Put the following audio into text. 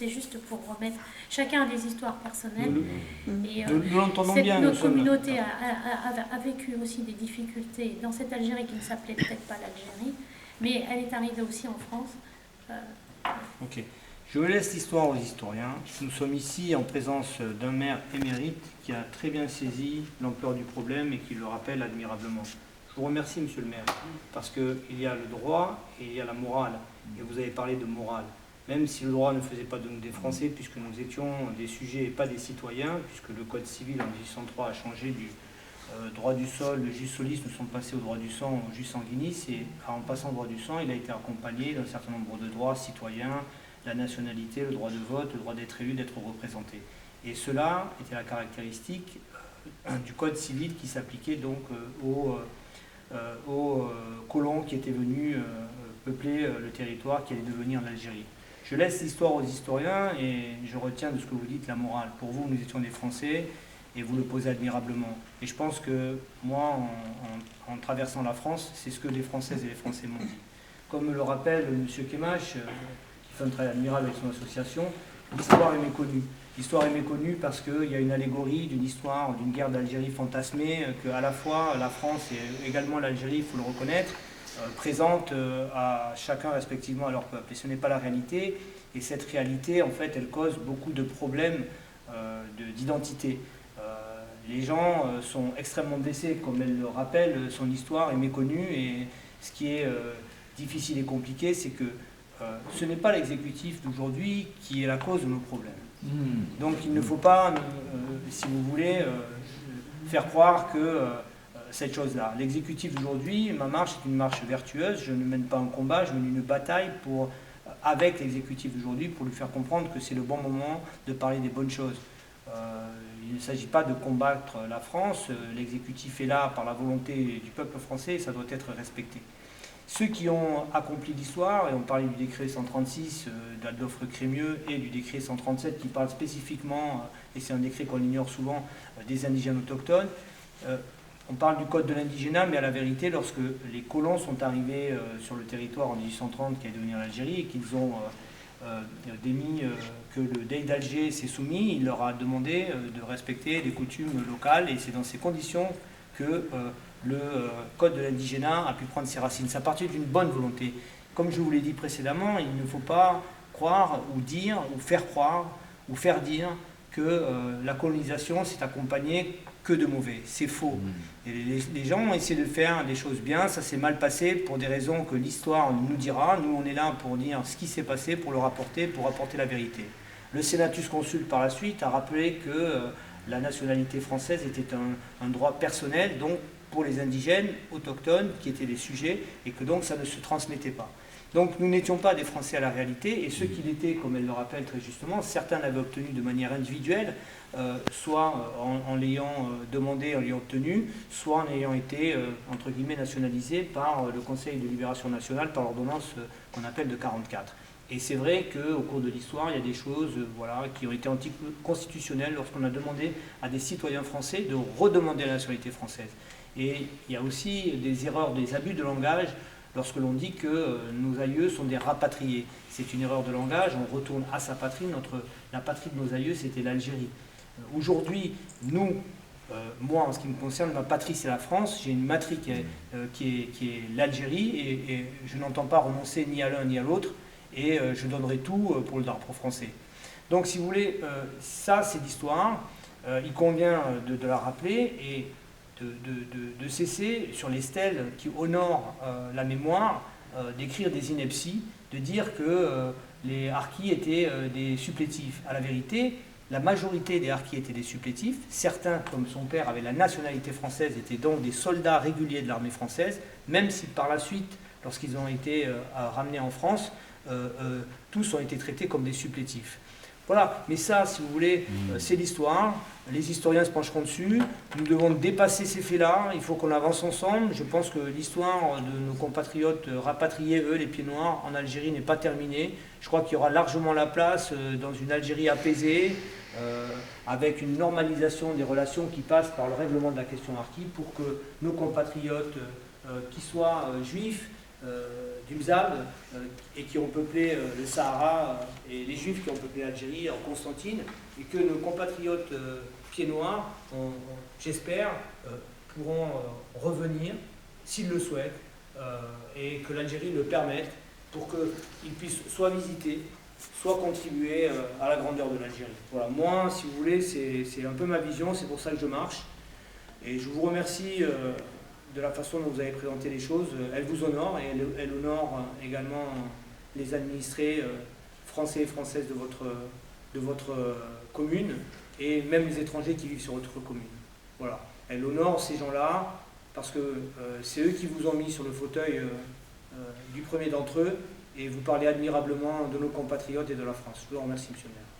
c'était juste pour remettre... Chacun a des histoires personnelles. Et nous l'entendons bien. notre communauté a vécu aussi des difficultés dans cette Algérie qui ne s'appelait peut-être pas l'Algérie, mais elle est arrivée aussi en France. Ok. Je laisse l'histoire aux historiens. Nous sommes ici en présence d'un maire émérite qui a très bien saisi l'ampleur du problème et qui le rappelle admirablement. Je vous remercie, monsieur le maire, parce qu'il y a le droit et il y a la morale. Et vous avez parlé de morale. Même si le droit ne faisait pas de nous des Français, puisque nous étions des sujets et pas des citoyens, puisque le Code civil en 1803 a changé du droit du sol, le jus solis, nous sommes passés au droit du sang, au jus sanguinis, et en passant au droit du sang, il a été accompagné d'un certain nombre de droits citoyens, la nationalité, le droit de vote, le droit d'être élu, d'être représenté. Et cela était la caractéristique du Code civil qui s'appliquait donc aux colons qui étaient venus peupler le territoire qui allait devenir l'Algérie. Je laisse l'histoire aux historiens et je retiens de ce que vous dites la morale. Pour vous, nous étions des Français et vous le posez admirablement. Et je pense que moi, en traversant la France, c'est ce que les Françaises et les Français m'ont dit. Comme me le rappelle M. Kemache, qui fait un travail admirable avec son association, l'histoire est méconnue. L'histoire est méconnue parce qu'il y a une allégorie d'une histoire, d'une guerre d'Algérie fantasmée, qu'à la fois la France et également l'Algérie, il faut le reconnaître, présentent à chacun respectivement à leur peuple. Et ce n'est pas la réalité. Et cette réalité, en fait, elle cause beaucoup de problèmes d'identité. Les gens sont extrêmement blessés, comme elle le rappelle, son histoire est méconnue. Et ce qui est difficile et compliqué, c'est que ce n'est pas l'exécutif d'aujourd'hui qui est la cause de nos problèmes. Donc il ne faut pas, si vous voulez, faire croire que cette chose-là. L'exécutif d'aujourd'hui, ma marche est une marche vertueuse, je ne mène pas un combat, je mène une bataille avec l'exécutif d'aujourd'hui pour lui faire comprendre que c'est le bon moment de parler des bonnes choses. Il ne s'agit pas de combattre la France, l'exécutif est là par la volonté du peuple français et ça doit être respecté. Ceux qui ont accompli l'histoire, et on parlait du décret 136 d'Adolphe Crémieux et du décret 137 qui parle spécifiquement, et c'est un décret qu'on ignore souvent, des indigènes autochtones, on parle du code de l'indigénat, mais à la vérité, lorsque les colons sont arrivés sur le territoire en 1830 qui est devenu l'Algérie et qu'ils ont démis que le Dey d'Alger s'est soumis, il leur a demandé de respecter les coutumes locales et c'est dans ces conditions que le code de l'indigénat a pu prendre ses racines. Ça partit d'une bonne volonté. Comme je vous l'ai dit précédemment, il ne faut pas croire ou dire ou faire croire ou faire dire que la colonisation s'est accompagnée que de mauvais. C'est faux. Et les gens ont essayé de faire des choses bien, ça s'est mal passé pour des raisons que l'histoire nous dira. Nous, on est là pour dire ce qui s'est passé, pour le rapporter, pour apporter la vérité. Le Senatus Consul, par la suite, a rappelé que la nationalité française était un droit personnel, donc pour les indigènes autochtones qui étaient des sujets, et que donc ça ne se transmettait pas. Donc nous n'étions pas des Français à la réalité, et ceux qui l'étaient, comme elle le rappelle très justement, certains l'avaient obtenu de manière individuelle, soit en l'ayant demandé, en l'ayant obtenu, soit en ayant été, entre guillemets, nationalisé par le Conseil de libération nationale, par l'ordonnance qu'on appelle de 44. Et c'est vrai qu'au cours de l'histoire, il y a des choses qui ont été anticonstitutionnelles lorsqu'on a demandé à des citoyens français de redemander la nationalité française. Et il y a aussi des erreurs, des abus de langage lorsque l'on dit que nos aïeux sont des rapatriés. C'est une erreur de langage, on retourne à sa patrie. La patrie de nos aïeux, c'était l'Algérie. Aujourd'hui, moi, en ce qui me concerne, ma patrie, c'est la France. J'ai une patrie qui est l'Algérie et je n'entends pas renoncer ni à l'un ni à l'autre. Et je donnerai tout pour le drapeau français. Donc, si vous voulez, ça, c'est l'histoire. Il convient de la rappeler et de cesser, sur les stèles qui honorent la mémoire, d'écrire des inepties, de dire que les harkis étaient des supplétifs. À la vérité, la majorité des harkis étaient des supplétifs. Certains, comme son père, avaient la nationalité française, étaient donc des soldats réguliers de l'armée française, même si par la suite, lorsqu'ils ont été ramenés en France, tous ont été traités comme des supplétifs. Voilà, mais ça, si vous voulez, c'est l'histoire. Les historiens se pencheront dessus. Nous devons dépasser ces faits-là. Il faut qu'on avance ensemble. Je pense que l'histoire de nos compatriotes rapatriés, eux, les pieds noirs, en Algérie n'est pas terminée. Je crois qu'il y aura largement la place dans une Algérie apaisée, avec une normalisation des relations qui passe par le règlement de la question harki pour que nos compatriotes, qui soient juifs, du Mzab et qui ont peuplé le Sahara et les Juifs qui ont peuplé l'Algérie en Constantine, et que nos compatriotes pieds noirs, j'espère, pourront revenir s'ils le souhaitent et que l'Algérie le permette pour qu'ils puissent soit visiter, soit contribuer à la grandeur de l'Algérie. Voilà, moi, si vous voulez, c'est un peu ma vision, c'est pour ça que je marche. Et je vous remercie de la façon dont vous avez présenté les choses. Elle vous honore et elle honore également les administrés français et françaises de votre commune et même les étrangers qui vivent sur votre commune. Voilà. Elle honore ces gens-là parce que c'est eux qui vous ont mis sur le fauteuil du premier d'entre eux et vous parlez admirablement de nos compatriotes et de la France. Je vous remercie, monsieur le maire.